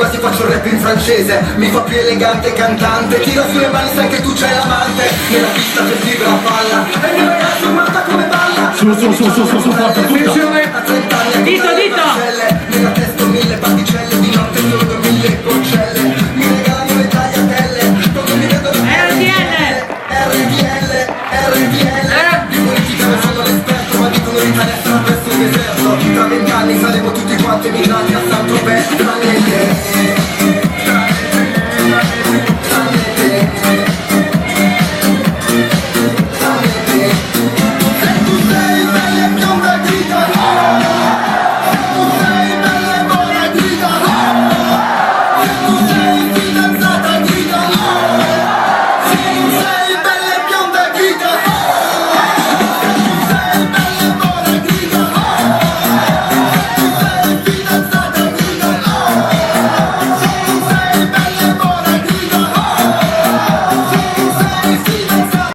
ti faccio il rap in francese. Mi fa più elegante cantante. Tira sulle mani, sai che tu c'hai l'amante. Nella pista per vivere la palla. E il mio ragazzo guarda come balla. Su, forza, tutta. A 30 anni Dito.